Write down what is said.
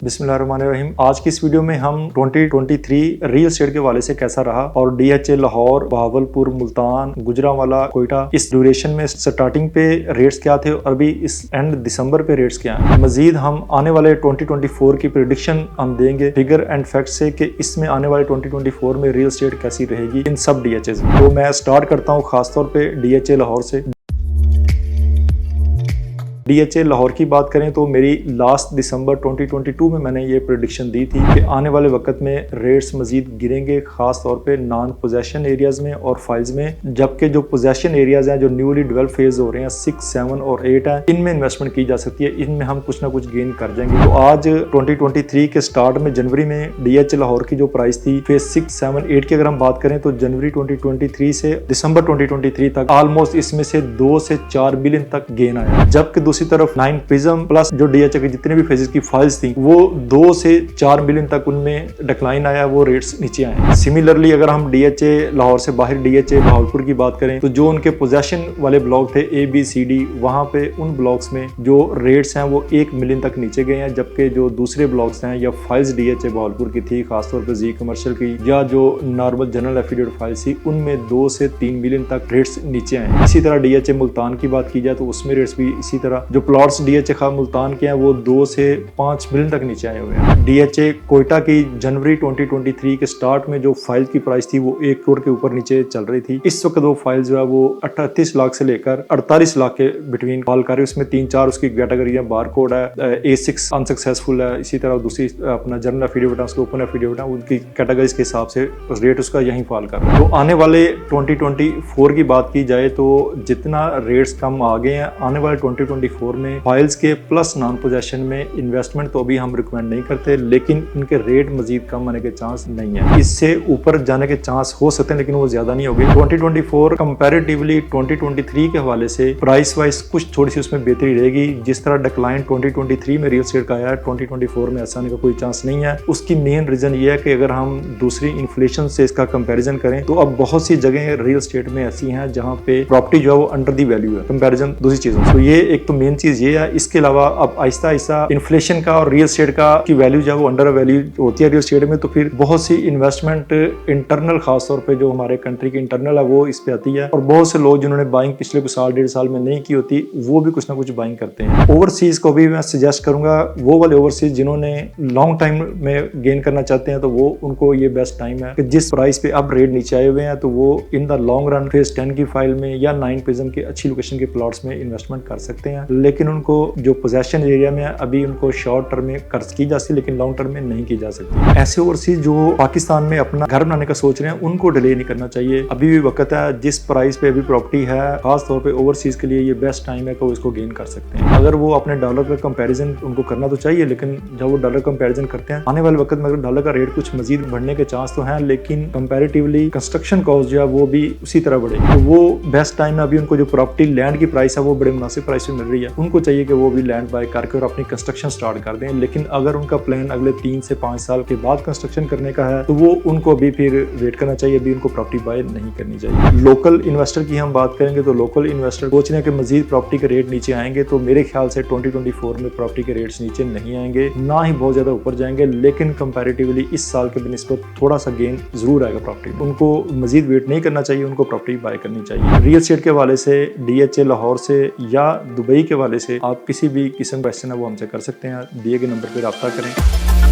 बिस्मिल्लाहिर्रहमानिर्रहीम। आज की इस वीडियो में हम 2023 रियल एस्टेट के वाले से कैसा रहा और डीएचए लाहौर, बहावलपुर, मुल्तान, गुजरांवाला, कोयटा इस ड्यूरेशन में स्टार्टिंग पे रेट्स क्या थे और अभी इस एंड दिसंबर पे रेट्स क्या हैं। मजीद हम आने वाले 2024 की प्रेडिक्शन हम देंगे फिगर एंड फैक्ट से कि इसमें आने वाले 2024 में रियल एस्टेट कैसी रहेगी इन सब डीएचए। तो मैं स्टार्ट करता हूँ खासतौर पे डीएचए लाहौर से। डीएचए लाहौर की बात करें तो मेरी लास्ट दिसंबर 2022 में मैंने ये प्रेडिक्शन दी थी कि आने वाले वक्त में रेट्स मजीद गिरेंगे, खास तौर पे नॉन पोजेशन एरियाज में और फाइल्स में, जबकि जो पोजेशन एरियाज हैं जो न्यूली डेवलप फेज हो रहे हैं 6, 7 और 8 हैं, इनमें इन्वेस्टमेंट की जा सकती है। इनमें हम कुछ ना कुछ गेन कर जाएंगे। तो आज 2023 के स्टार्ट में जनवरी में डीएचए लाहौर की जो प्राइस थी फेज 6, 7, 8 की अगर हम बात करें तो जनवरी 2023 से दिसंबर 2023 तक ऑलमोस्ट इसमें से 2 से 4 बिलियन तक गेन आया, जबकि दूसरी तरफ 9 प्रिज्म प्लस जो डीएचए के जितने भी फेजेस की फाइल्स थी वो 2 से 4 बिलियन तक उनमें डिक्लाइन आया, वो रेट्स नीचे आए। सिमिलरली अगर हम डीएचए लाहौर से बाहर डीएचए बहावलपुर की बात करें तो जो उनके पोजेशन वाले ब्लॉक थे ए बी सी डी, वहां पे उन ब्लॉक्स में जो रेट्स हैं वो 1 मिलियन तक नीचे गए हैं, जबकि जो दूसरे ब्लॉक्स हैं या फाइल्स डीएचए बहावलपुर की थी खासतौर पर जी कमर्शियल की या जो नॉर्मल जनरल एफिडेविट फाइल्स थी उनमें 2 से 3 बिलियन तक रेट्स नीचे आए। इसी तरह डीएचए मुल्तान की बात की जाए तो उसमें रेट्स भी इसी तरह जो प्लॉट्स डीएचए खा मुल्तान के हैं वो 2 से 5 मिलियन तक नीचे आए हुए हैं। डीएचए कोयटा की जनवरी 2023 के स्टार्ट में जो फाइल की प्राइस थी वो 1 करोड़ के ऊपर नीचे चल रही थी। इस वक्त वो फाइल जो है वो 38 लाख से लेकर 48 लाख के बिटवीन कॉल कर रही है। उसमें 3-4 उसकी कैटेगरी है, बार कोड है, A6 अनसक्सेसफुल है, इसी तरह दूसरी अपना जनरल एफिडेविट है, उसके ओपन एफिडेविट है, उनकी कैटेगरीज के हिसाब से रेट उसका यहीं फॉल कर रहा है। तो आने वाले 2024 की बात की जाए तो जितना रेट्स कम आ गए हैं, आने वाले 2024 में फाइल्स के प्लस नॉन पोजेशन में इन्वेस्टमेंट तो अभी हम रिकमेंड नहीं करते, लेकिन इनके रेट मजीद कम होने के चांस नहीं है। इससे ऊपर जाने के चांस हो सकते हैं लेकिन वो ज्यादा नहीं होगी। 2024 कंपैरेटिवली 2023 के हवाले से प्राइस वाइज कुछ थोड़ी सी उसमें बेहतरी रहेगी। जिस तरह डिक्लाइन 2023 में रियल एस्टेट का आया है 2024 में ऐसा आने का कोई चांस नहीं है। उसकी मेन रीजन ये है कि अगर हम दूसरी इन्फ्लेशन से इसका कंपेरिजन करें तो अब बहुत सी जगह रियल एस्टेट में ऐसी हैं जहां पे प्रॉपर्टी जो है वो अंडर दी वैल्यू है कंपेरिजन दूसरी चीजों से। तो ये एक तो मेन चीज ये है। इसके अलावा अब आहिस्ता आहिस्ता इन्फ्लेशन का और रियल एस्टेट का की वैल्यू जो है वो अंडर वैल्यू होती है रियल एस्टेट में, तो फिर बहुत सी इन्वेस्टमेंट इंटरनल खासतौर पे जो हमारे कंट्री की इंटरनल है वो इस पे आती है। और बहुत से लोग जिन्होंने बाइंग पिछले कुछ साल 1.5 साल में नहीं की होती वो भी कुछ ना कुछ बाइंग करते हैं। ओवरसीज को भी मैं सजेस्ट करूंगा, वो वाले ओवरसीज जिन्होंने लॉन्ग टाइम में गेन करना चाहते हैं तो वो उनको ये बेस्ट टाइम है कि जिस प्राइस पे अब रेट नीचे आए हुए हैं तो वो in the long run phase 10 की फाइल में या 9 प्रिज्म की अच्छी लोकेशन के प्लॉट्स में इन्वेस्टमेंट कर सकते हैं। लेकिन उनको जो पोजेशन एरिया में अभी उनको शॉर्ट टर्म में कर्ज की जा सकती है लेकिन लॉन्ग टर्म में नहीं की जा सकती। ऐसे ओवरसीज जो पाकिस्तान में अपना घर बनाने का सोच रहे हैं उनको डिले नहीं करना चाहिए। अभी भी वक्त है, जिस प्राइस पे अभी प्रॉपर्टी है खास तौर पे ओवरसीज के लिए ये बेस्ट टाइम है कि वो इसको गेन कर सकते हैं। अगर वो अपने डॉलर का कंपैरिजन उनको करना तो चाहिए, लेकिन जब वो डॉलर कंपैरिजन करते हैं आने वाले वक्त में अगर डॉलर का रेट कुछ मजीद बढ़ने के चांस तो हैं, लेकिन कंपैरेटिवली कंस्ट्रक्शन कॉस्ट जो है वो भी उसी तरह बढ़ेगी। तो वो बेस्ट टाइम है अभी उनको जो प्रॉपर्टी लैंड की प्राइस है वो बड़े मुनासिब प्राइस में मिल रही है, उनको चाहिए कि वो भी लैंड बाय करके और अपनी कंस्ट्रक्शन स्टार्ट कर दें। लेकिन अगर उनका प्लान अगले 3 से 5 साल के बाद कंस्ट्रक्शन करने का है तो वो उनको अभी फिर वेट करना चाहिए, अभी उनको प्रॉपर्टी बाय नहीं करनी चाहिए। लोकल इन्वेस्टर की हम बात करेंगे तो लोकल इन्वेस्टर सोच रहे हैं कि मजीद प्रॉपर्टी के रेट नीचे आएंगे, तो मेरे ख्याल से 2024 में प्रॉपर्टी के रेट्स नीचे नहीं आएंगे, ना ही बहुत ज्यादा ऊपर जाएंगे, लेकिन कंपैरेटिवली इस साल के बिनिस्बत थोड़ा सा गेन जरूर आएगा प्रॉपर्टी में। उनको मजीद वेट नहीं करना चाहिए, उनको प्रॉपर्टी बाय करनी चाहिए। रियल एस्टेट के हवाले से डीएचए लाहौर से या दुबई के हवाले से आप किसी भी किस्म का क्वेश्चन है वो हमसे कर सकते हैं, दिए गए नंबर पर रब्ता करें।